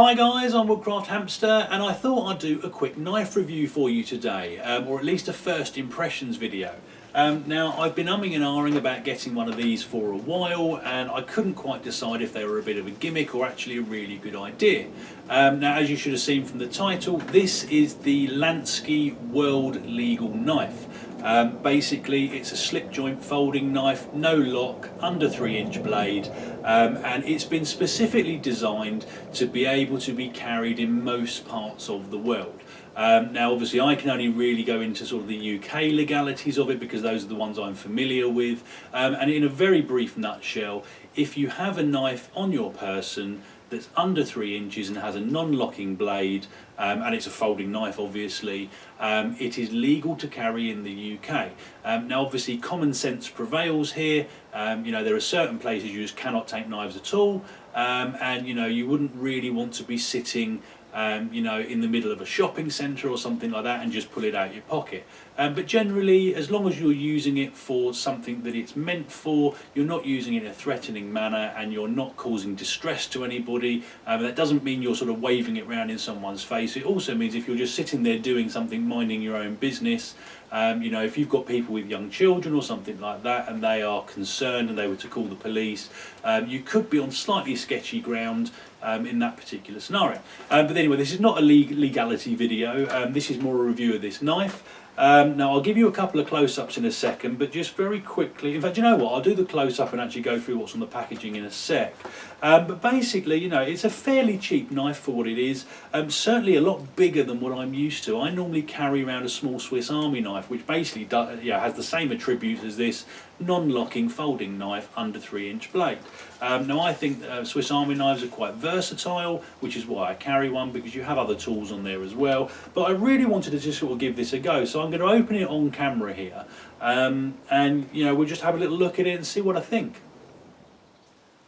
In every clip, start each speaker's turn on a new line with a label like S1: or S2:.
S1: Hi guys, I'm Woodcraft Hamster and I thought I'd do a quick knife review for you today, or at least a first impressions video. Now I've been umming and ahhing about getting one of these for a while and I couldn't quite decide if they were a bit of a gimmick or actually a really good idea. Now as you should have seen from the title, this is the Lansky World Legal knife. Basically it's a slip joint folding knife, no lock, under 3-inch blade, and it's been specifically designed to be able to be carried in most parts of the world. Now obviously I can only really go into sort of the UK legalities of it because those are the ones I'm familiar with, and in a very brief nutshell, if you have a knife on your person that's under 3 inches and has a non-locking blade, and it's a folding knife obviously, it is legal to carry in the UK. Now obviously common sense prevails here. You know, there are certain places you just cannot take knives at all, and you know, you wouldn't really want to be sitting you know, in the middle of a shopping centre or something like that and just pull it out your pocket. But generally, as long as you're using it for something that it's meant for, you're not using it in a threatening manner and you're not causing distress to anybody, that doesn't mean you're sort of waving it around in someone's face. It also means if you're just sitting there doing something, minding your own business, you know, if you've got people with young children or something like that and they are concerned and they were to call the police, you could be on slightly sketchy ground in that particular scenario. But anyway, this is not a legality video, this is more a review of this knife. Now I'll give you a couple of close-ups in a second, but just very quickly, in fact, you know what, I'll do the close-up and actually go through what's on the packaging in a sec. But basically, you know, it's a fairly cheap knife for what it is, certainly a lot bigger than what I'm used to. I normally carry around a small Swiss Army knife, which basically does, you know, has the same attributes as this non-locking folding knife under 3-inch blade. Now I think Swiss Army knives are quite versatile, which is why I carry one, because you have other tools on there as well. But I really wanted to just sort of give this a go, so I'm going to open it on camera here, and you know, we'll just have a little look at it and see what I think.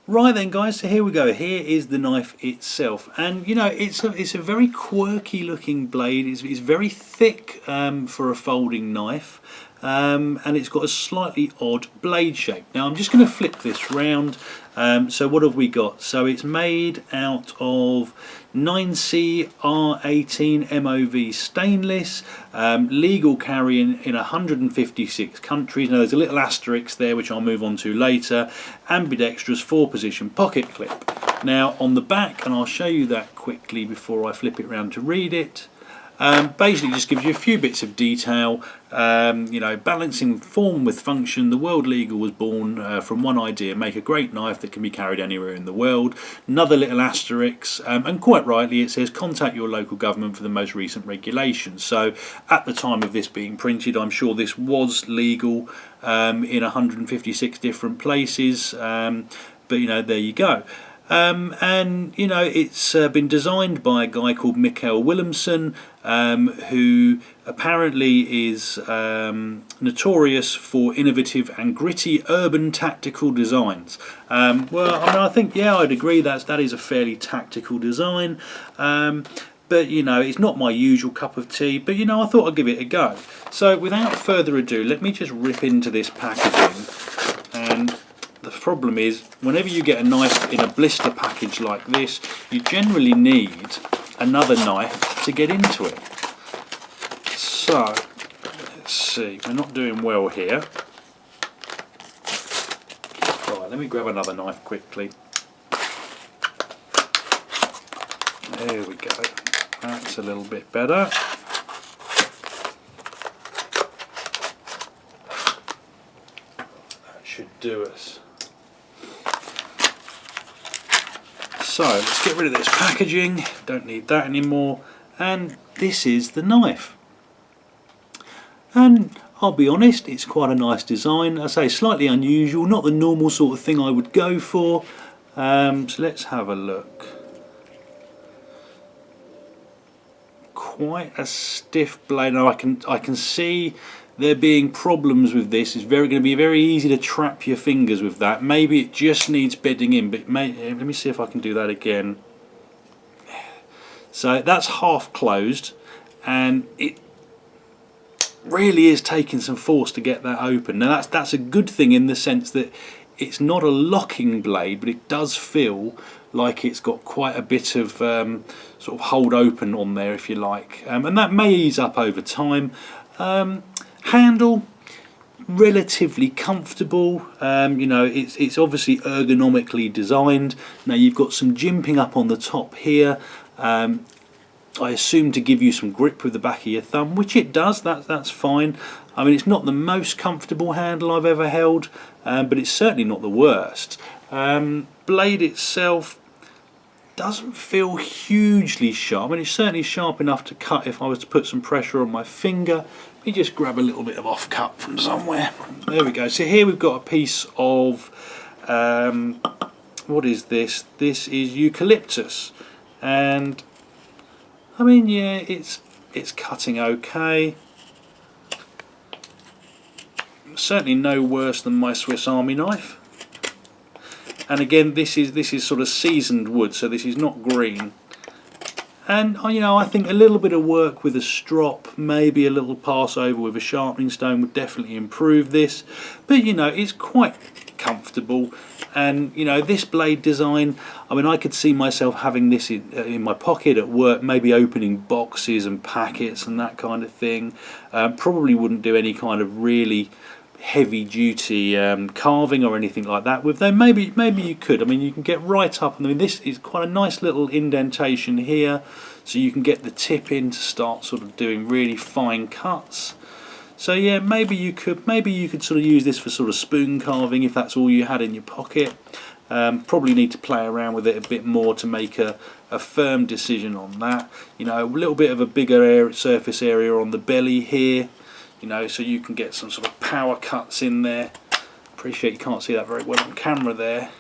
S1: Right then guys, so here we go. Here is the knife itself, and you know, it's a very quirky looking blade. It's very thick for a folding knife, and it's got a slightly odd blade shape. Now I'm just going to flip this round. So what have we got? So it's made out of 9C R18 MOV stainless, legal carry in 156 countries. Now there's a little asterisk there which I'll move on to later. Ambidextrous 4-position pocket clip. Now on the back, and I'll show you that quickly before I flip it around to read it, basically just gives you a few bits of detail. You know, balancing form with function, the World Legal was born from one idea: make a great knife that can be carried anywhere in the world. Another little asterisk, and quite rightly it says contact your local government for the most recent regulations. So at the time of this being printed, I'm sure this was legal in 156 different places, but you know, there you go. And you know, it's been designed by a guy called Mikael Wilhelmsson, who apparently is notorious for innovative and gritty urban tactical designs. Well, I mean, I think, yeah, I'd agree that is a fairly tactical design, but you know, it's not my usual cup of tea, but you know, I thought I'd give it a go. So without further ado, let me just rip into this packaging. And the problem is, whenever you get a knife in a blister package like this, you generally need another knife to get into it. So, let's see, we're not doing well here. Right, let me grab another knife quickly. There we go, that's a little bit better. That should do us. So let's get rid of this packaging, don't need that anymore, and this is the knife. And I'll be honest, it's quite a nice design. I say slightly unusual, not the normal sort of thing I would go for. So let's have a look. Quite a stiff blade. Now I can see there being problems with this. It's going to be very easy to trap your fingers with that. Maybe it just needs bedding in, but let me see if I can do that again. So that's half closed, and it really is taking some force to get that open. Now that's a good thing in the sense that it's not a locking blade, but it does feel like it's got quite a bit of sort of hold open on there, if you like, and that may ease up over time. Handle, relatively comfortable. You know, it's obviously ergonomically designed. Now you've got some jimping up on the top here, I assume to give you some grip with the back of your thumb, which it does. That's fine. I mean, it's not the most comfortable handle I've ever held, but it's certainly not the worst. Blade itself doesn't feel hugely sharp. I mean, it's certainly sharp enough to cut if I was to put some pressure on my finger. Let me just grab a little bit of off cut from somewhere. There we go. So here we've got a piece of what is this? This is eucalyptus, and I mean, yeah, it's cutting okay. Certainly no worse than my Swiss Army knife. And again, this is sort of seasoned wood, so this is not green. And you know, I think a little bit of work with a strop, maybe a little pass over with a sharpening stone would definitely improve this. But you know, it's quite comfortable. And you know, this blade design, I mean, I could see myself having this in my pocket at work, maybe opening boxes and packets and that kind of thing. Probably wouldn't do any kind of really heavy duty carving or anything like that with them. Maybe you could. I mean, you can get right up, and I mean, this is quite a nice little indentation here, so you can get the tip in to start sort of doing really fine cuts. So yeah, maybe you could sort of use this for sort of spoon carving if that's all you had in your pocket. Probably need to play around with it a bit more to make a firm decision on that. You know, a little bit of a bigger surface area on the belly here, you know, so you can get some sort of power cuts in there. Appreciate you can't see that very well on camera there,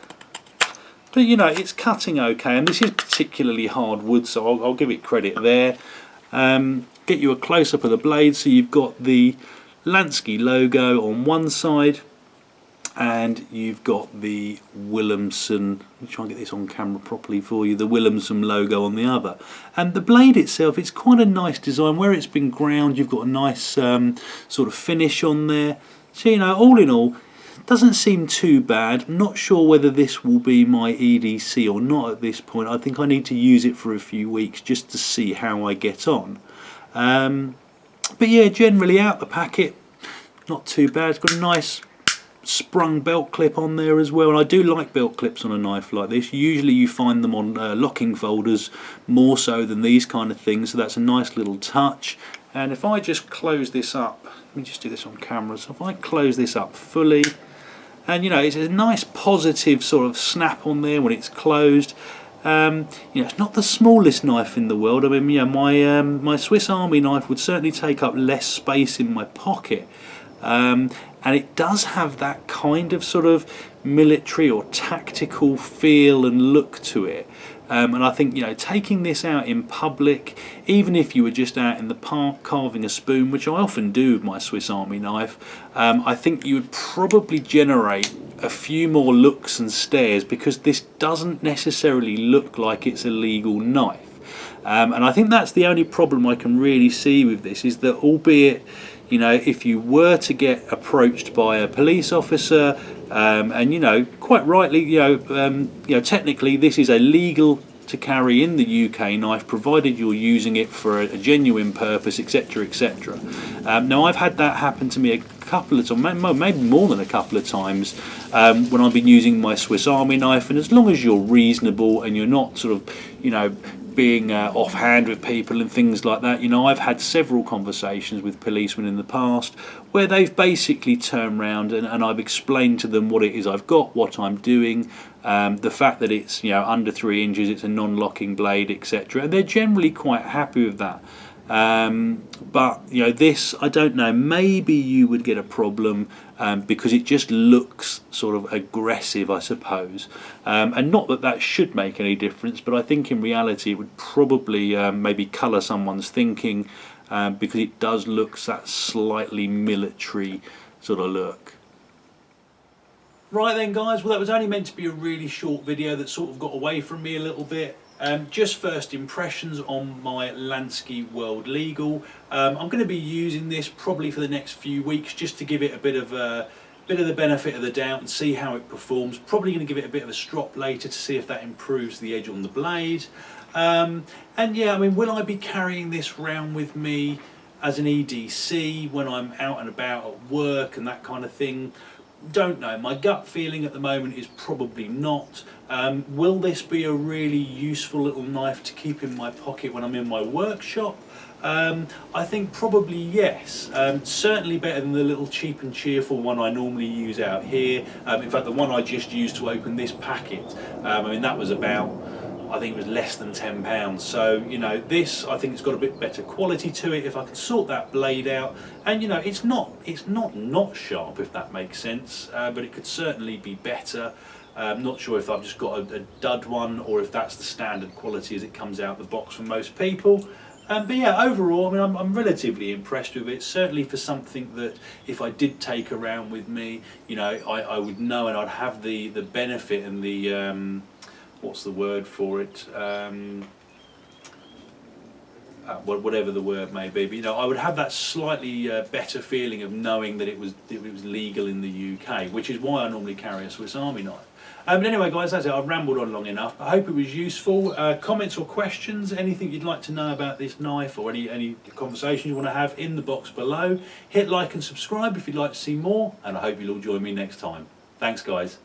S1: but you know, it's cutting okay, and this is particularly hard wood, so I'll give it credit there. Get you a close-up of the blade, so you've got the Lansky logo on one side, and you've got the Williamson, let me try and get this on camera properly for you, the Williamson logo on the other. And the blade itself, it's quite a nice design. Where it's been ground, you've got a nice sort of finish on there. So you know, all in all, doesn't seem too bad. I'm not sure whether this will be my EDC or not at this point. I think I need to use it for a few weeks just to see how I get on. But yeah, generally out the packet, not too bad. It's got a nice sprung belt clip on there as well, and I do like belt clips on a knife like this. Usually you find them on locking folders more so than these kind of things, so that's a nice little touch. And if I just close this up, let me just do this on camera, so if I close this up fully, and you know, it's a nice positive sort of snap on there when it's closed. You know, it's not the smallest knife in the world. I mean, you know, my Swiss Army knife would certainly take up less space in my pocket, and it does have that kind of sort of military or tactical feel and look to it. And I think, you know, taking this out in public, even if you were just out in the park carving a spoon, which I often do with my Swiss Army knife, I think you would probably generate a few more looks and stares, because this doesn't necessarily look like it's a legal knife. And I think that's the only problem I can really see with this, is that albeit, you know, if you were to get approached by a police officer, and you know, quite rightly, you know, technically this is a legal to carry in the UK knife, provided you're using it for a genuine purpose, etc., etc. Now, I've had that happen to me a couple of times, maybe more than a couple of times, when I've been using my Swiss Army knife, and as long as you're reasonable and you're not sort of, you know, being offhand with people and things like that. You know, I've had several conversations with policemen in the past where they've basically turned around and I've explained to them what it is I've got, what I'm doing, the fact that it's, you know, under 3 inches, it's a non-locking blade, etc. And they're generally quite happy with that. But you know, this, I don't know, maybe you would get a problem because it just looks sort of aggressive, I suppose, and not that that should make any difference, but I think in reality it would probably maybe colour someone's thinking, because it does look that slightly military sort of look. Right then guys, well, that was only meant to be a really short video that sort of got away from me a little bit. Just first impressions on my Lansky World Legal. I'm going to be using this probably for the next few weeks just to give it a bit of bit of the benefit of the doubt and see how it performs. Probably going to give it a bit of a strop later to see if that improves the edge on the blade. And yeah, I mean, will I be carrying this round with me as an EDC when I'm out and about at work and that kind of thing? Don't know. My gut feeling at the moment is probably not. Will this be a really useful little knife to keep in my pocket when I'm in my workshop? I think probably yes. Certainly better than the little cheap and cheerful one I normally use out here. In fact, the one I just used to open this packet, I mean, that was about, I think it was less than £10. So, you know, this, I think it's got a bit better quality to it if I can sort that blade out. And, you know, it's not sharp, if that makes sense, but it could certainly be better. I'm not sure if I've just got a dud one or if that's the standard quality as it comes out the box for most people. But yeah, overall, I mean, I'm relatively impressed with it. Certainly for something that if I did take around with me, you know, I would know and I'd have the benefit and the what's the word for it? Whatever the word may be, but you know, I would have that slightly better feeling of knowing that it was legal in the UK, which is why I normally carry a Swiss Army knife. But anyway, guys, that's it. I've rambled on long enough. I hope it was useful. Comments or questions, anything you'd like to know about this knife, or any conversation you want to have, in the box below. Hit like and subscribe if you'd like to see more, and I hope you'll all join me next time. Thanks, guys.